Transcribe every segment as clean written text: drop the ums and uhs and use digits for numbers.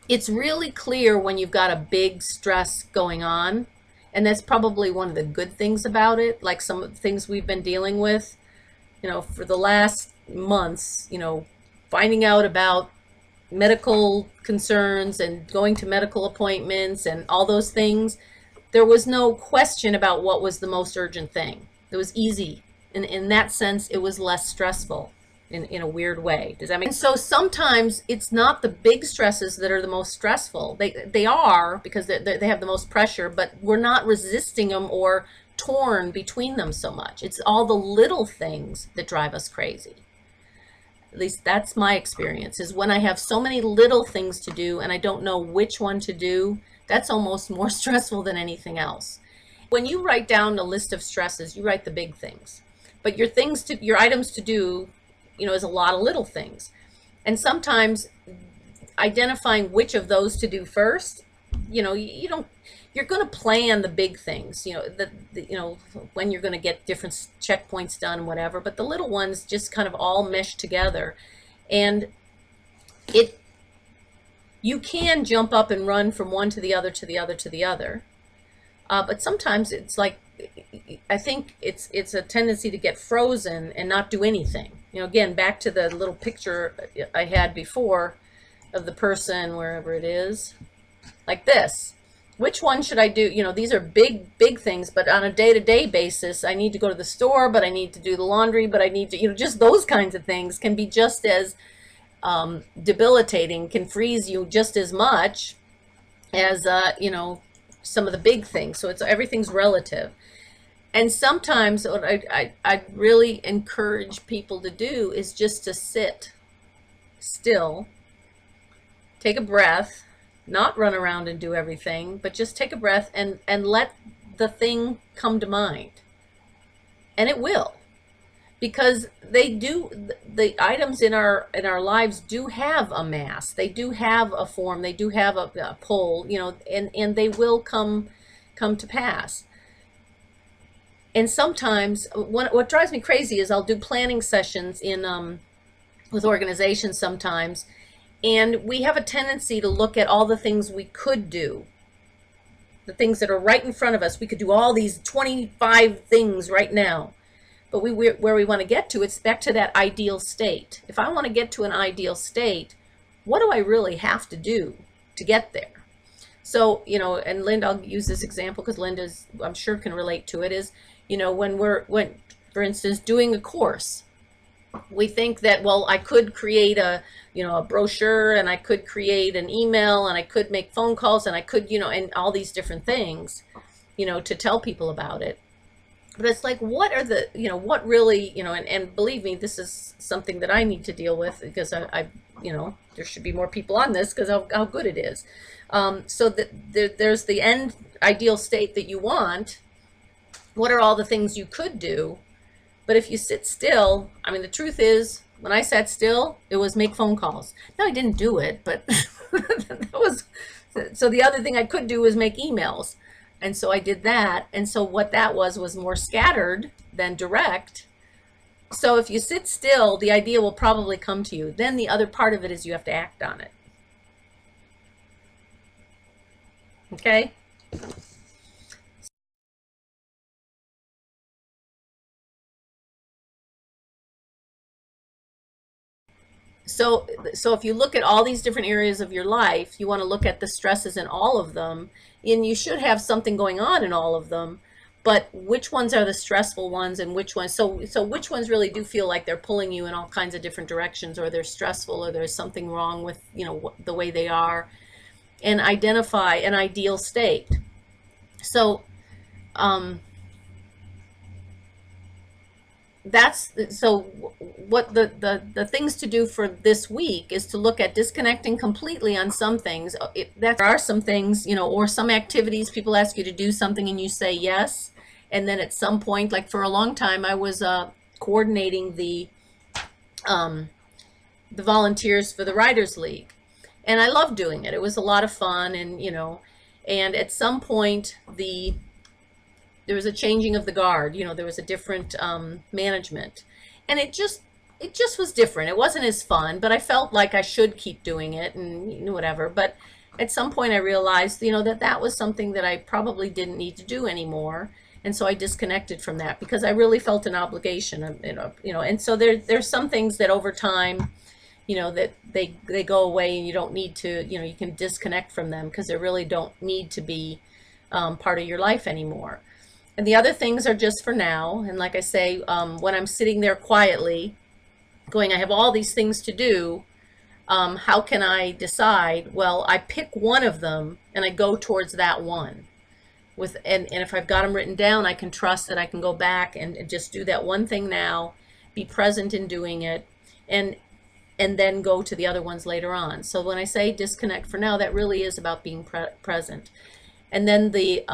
It's really clear when you've got a big stress going on, and that's probably one of the good things about it, like some of the things we've been dealing with, for the last months, finding out about medical concerns and going to medical appointments and all those things. There was no question about what was the most urgent thing. It was easy. In that sense, it was less stressful in a weird way. Does that make sense? And so sometimes it's not the big stresses that are the most stressful. They are, because they have the most pressure, but we're not resisting them or torn between them so much. It's all the little things that drive us crazy. At least that's my experience, is when I have so many little things to do and I don't know which one to do, that's almost more stressful than anything else. When you write down a list of stresses, you write the big things. But your items to do, is a lot of little things. And sometimes identifying which of those to do first, you don't, you're going to plan the big things, when you're going to get different checkpoints done and whatever, but the little ones just kind of all mesh together. And it, you can jump up and run from one to the other, to the other, to the other. But sometimes it's like, I think it's a tendency to get frozen and not do anything. Again, back to the little picture I had before of the person, wherever it is, like this. Which one should I do? These are big, big things, but on a day-to-day basis, I need to go to the store, but I need to do the laundry, but I need to, just those kinds of things can be just as debilitating, can freeze you just as much as, some of the big things. So everything's relative. And sometimes what I really encourage people to do is just to sit still, take a breath, not run around and do everything, but just take a breath and let the thing come to mind. And it will, because the items in our lives do have a mass. They do have a form. They do have a pull, and they will come to pass. And sometimes what drives me crazy is I'll do planning sessions with organizations sometimes, and we have a tendency to look at all the things we could do, the things that are right in front of us. We could do all these 25 things right now. But where we want to get to, it's back to that ideal state. If I want to get to an ideal state, what do I really have to do to get there? So, and Linda, I'll use this example because Linda's, I'm sure, can relate to it, is, when for instance, doing a course, we think that, well, I could create a brochure, and I could create an email, and I could make phone calls, and I could, and all these different things, to tell people about it. But it's like, what are the, what really, and believe me, this is something that I need to deal with, because I there should be more people on this because how good it is. So that there's the end ideal state that you want. What are all the things you could do? But if you sit still, I mean, the truth is, when I sat still, it was make phone calls. No, I didn't do it, but that was, so the other thing I could do was make emails. And so I did that. And so what that was more scattered than direct. So if you sit still, the idea will probably come to you. Then the other part of it is you have to act on it. Okay? So if you look at all these different areas of your life, you want to look at the stresses in all of them, and you should have something going on in all of them. But which ones are the stressful ones, and which ones, so which ones really do feel like they're pulling you in all kinds of different directions, or they're stressful, or there's something wrong with, the way they are, and identify an ideal state. So so what the things to do for this week is to look at disconnecting completely on some things. There are some things, or some activities, people ask you to do something and you say yes, and then at some point, like for a long time, I was coordinating the volunteers for the Writers League, and I loved doing it. It was a lot of fun, and and at some point there was a changing of the guard. There was a different management, and it it just was different. It wasn't as fun, but I felt like I should keep doing it and whatever. But at some point I realized, that that was something that I probably didn't need to do anymore. And so I disconnected from that because I really felt an obligation, and so there's some things that over time, that they go away and you don't need to, you can disconnect from them because they really don't need to be part of your life anymore. And the other things are just for now. And like I say, when I'm sitting there quietly going, I have all these things to do, how can I decide? Well, I pick one of them and I go towards that one. And if I've got them written down, I can trust that I can go back and just do that one thing now, be present in doing it, and then go to the other ones later on. So when I say disconnect for now, that really is about being present. And then the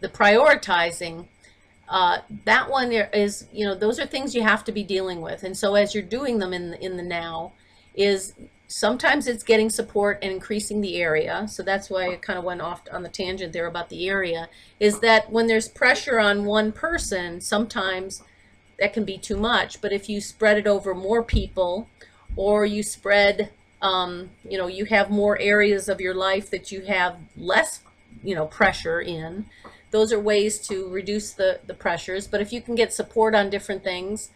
prioritizing, that one is, those are things you have to be dealing with. And so as you're doing them in the now, is sometimes it's getting support and increasing the area. So that's why I kind of went off on the tangent there about the area, is that when there's pressure on one person, sometimes that can be too much. But if you spread it over more people, or you spread, you have more areas of your life that you have less, pressure in, those are ways to reduce the pressures. But if you can get support on different things,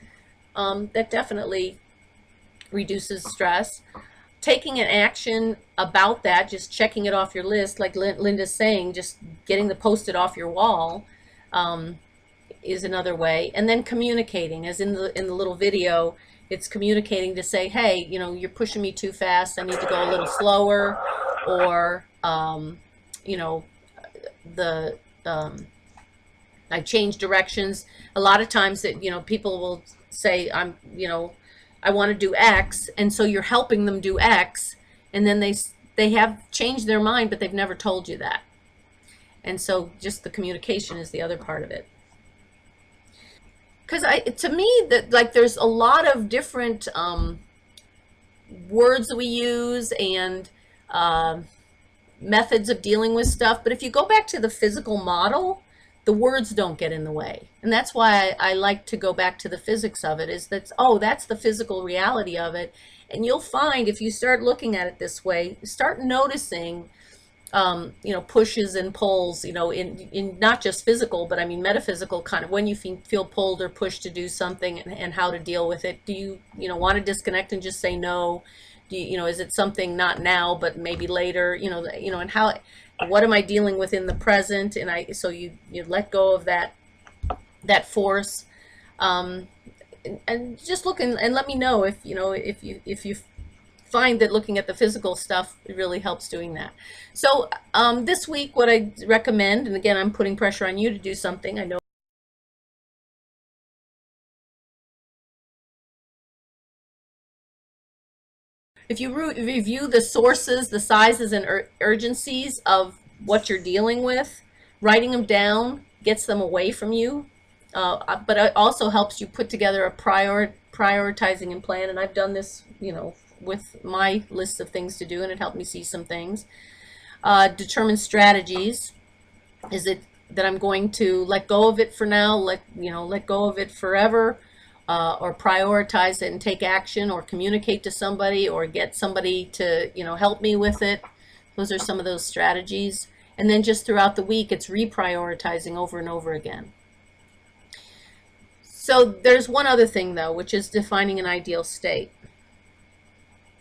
that definitely reduces stress. Taking an action about that, just checking it off your list, like Linda's saying, just getting the post-it off your wall, is another way. And then communicating, as in the little video, it's communicating to say, hey, you're pushing me too fast, I need to go a little slower, or I change directions. A lot of times that, people will say, I want to do X, and so you're helping them do X, and then they have changed their mind, but they've never told you that. And so just the communication is the other part of it. Because to me, that, like, there's a lot of different words that we use and methods of dealing with stuff, but if you go back to the physical model, the words don't get in the way. And that's why I like to go back to the physics of it, is that's the physical reality of it. And you'll find, if you start looking at it this way, start noticing pushes and pulls, in not just physical, but I mean metaphysical, kind of when you feel pulled or pushed to do something, and how to deal with it. Do you want to disconnect and just say no? Do you, is it something not now but maybe later? And how, what am I dealing with in the present? And so you let go of that force, and just look and let me know if you find that looking at the physical stuff, it really helps doing that. So this week, what I recommend, and again, I'm putting pressure on you to do something, I know. If you review the sources, the sizes, and urgencies of what you're dealing with, writing them down gets them away from you, but it also helps you put together a prioritizing and plan. And I've done this, with my list of things to do, and it helped me see some things. Determine strategies. Is it that I'm going to let go of it for now, let go of it forever, or prioritize it and take action, or communicate to somebody, or get somebody to help me with it? Those are some of those strategies. And then just throughout the week, it's reprioritizing over and over again. So there's one other thing, though, which is defining an ideal state.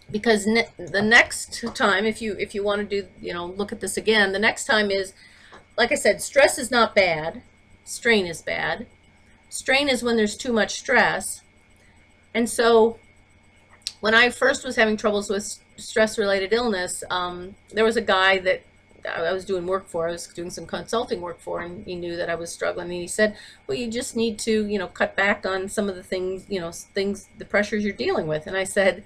Because the next time, if you want to do, look at this again, the next time is, like I said, stress is not bad. Strain is bad. Strain is when there's too much stress. And so when I first was having troubles with stress-related illness, there was a guy that I was doing work for. I was doing some consulting work for, and he knew that I was struggling. And he said, well, you just need to, cut back on some of the things, the pressures you're dealing with. And I said,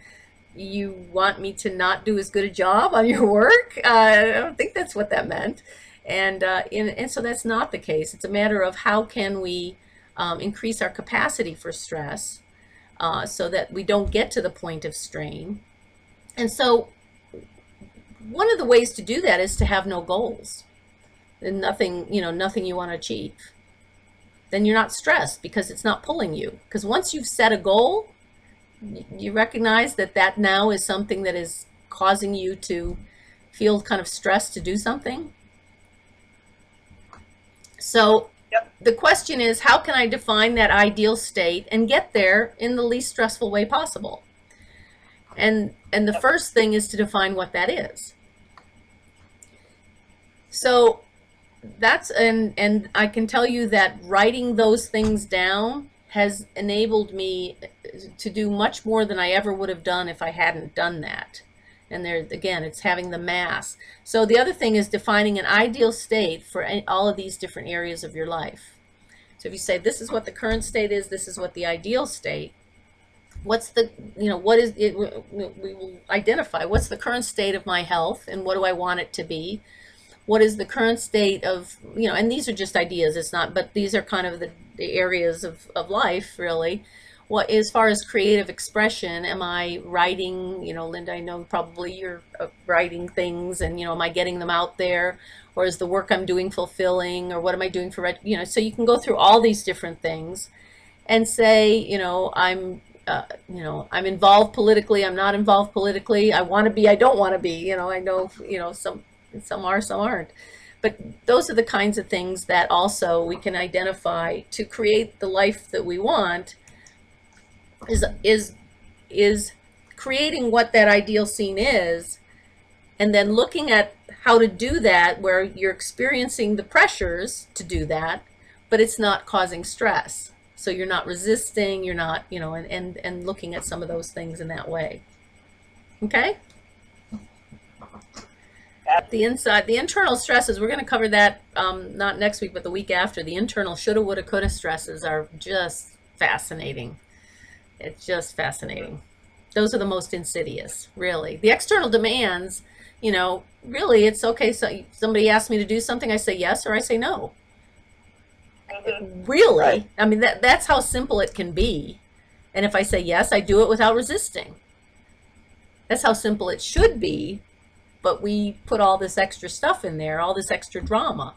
you want me to not do as good a job on your work? I don't think that's what that meant. And so that's not the case. It's a matter of how can we increase our capacity for stress, so that we don't get to the point of strain. And so one of the ways to do that is to have no goals and nothing you want to achieve. then you're not stressed because it's not pulling you. Because once you've set a goal, you recognize that that now is something that is causing you to feel kind of stressed to do something. So the question is, how can I define that ideal state and get there in the least stressful way possible? And the first thing is to define what that is. So that's, and I can tell you that writing those things down has enabled me to do much more than I ever would have done if I hadn't done that. And there, again, it's having the mass. So the other thing is defining an ideal state for all of these different areas of your life. So if you say, this is what the current state is, this is what the ideal state, what's the, what is it, we will identify what's the current state of my health and what do I want it to be? What is the current state of, and these are just ideas, it's not, but these are kind of the areas of life, really. What, as far as creative expression, am I writing, Linda, I know probably you're writing things and, am I getting them out there? Or is the work I'm doing fulfilling? Or what am I doing for, so you can go through all these different things and say, I'm involved politically, I'm not involved politically, I want to be, I don't want to be, I know, some are, some aren't. But those are the kinds of things that also we can identify to create the life that we want, is creating what that ideal scene is, and then looking at how to do that where you're experiencing the pressures to do that, but it's not causing stress. So you're not resisting, you're not, and looking at some of those things in that way. Okay? The internal stresses, we're going to cover that not next week, but the week after. The internal shoulda, woulda, coulda stresses are just fascinating. It's just fascinating. Those are the most insidious, really. The external demands, really, it's okay. So somebody asks me to do something, I say yes or I say no. Really, right. I mean, that's how simple it can be. And if I say yes, I do it without resisting. That's how simple it should be. But we put all this extra stuff in there, all this extra drama.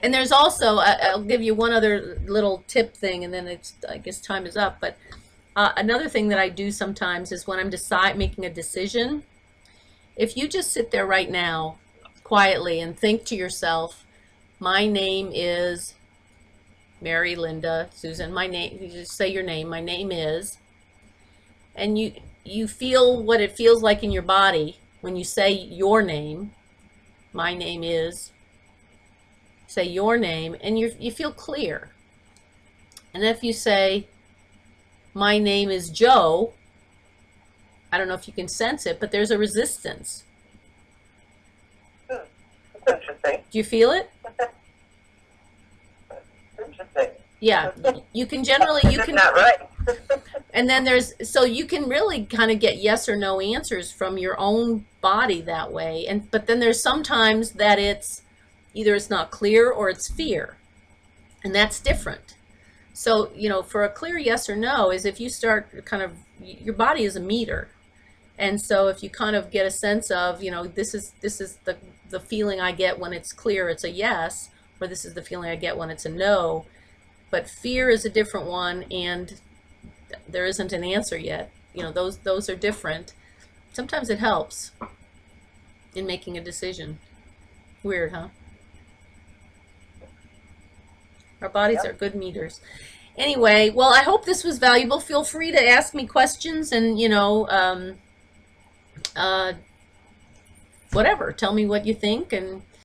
And there's also, I'll give you one other little tip thing, and then I guess time is up. But another thing that I do sometimes is when I'm making a decision, if you just sit there right now quietly and think to yourself, my name is Mary, Linda, Susan, my name, you just say your name, my name is, and you feel what it feels like in your body when you say your name, my name is, say your name, and you feel clear. And if you say, my name is Joe, I don't know if you can sense it, but there's a resistance. Interesting. Do you feel it? Interesting. Yeah, you can generally, you can. Not right. And then so you can really kind of get yes or no answers from your own body that way. But then there's sometimes that it's either it's not clear or it's fear. And that's different. So, for a clear yes or no is if you start kind of, your body is a meter. And so if you kind of get a sense of, this is the feeling I get when it's clear, it's a yes, or this is the feeling I get when it's a no. But fear is a different one, and there isn't an answer yet. Those are different. Sometimes it helps in making a decision. Weird, huh? Our bodies are good meters. Anyway, well, I hope this was valuable. Feel free to ask me questions and, whatever. Tell me what you think, and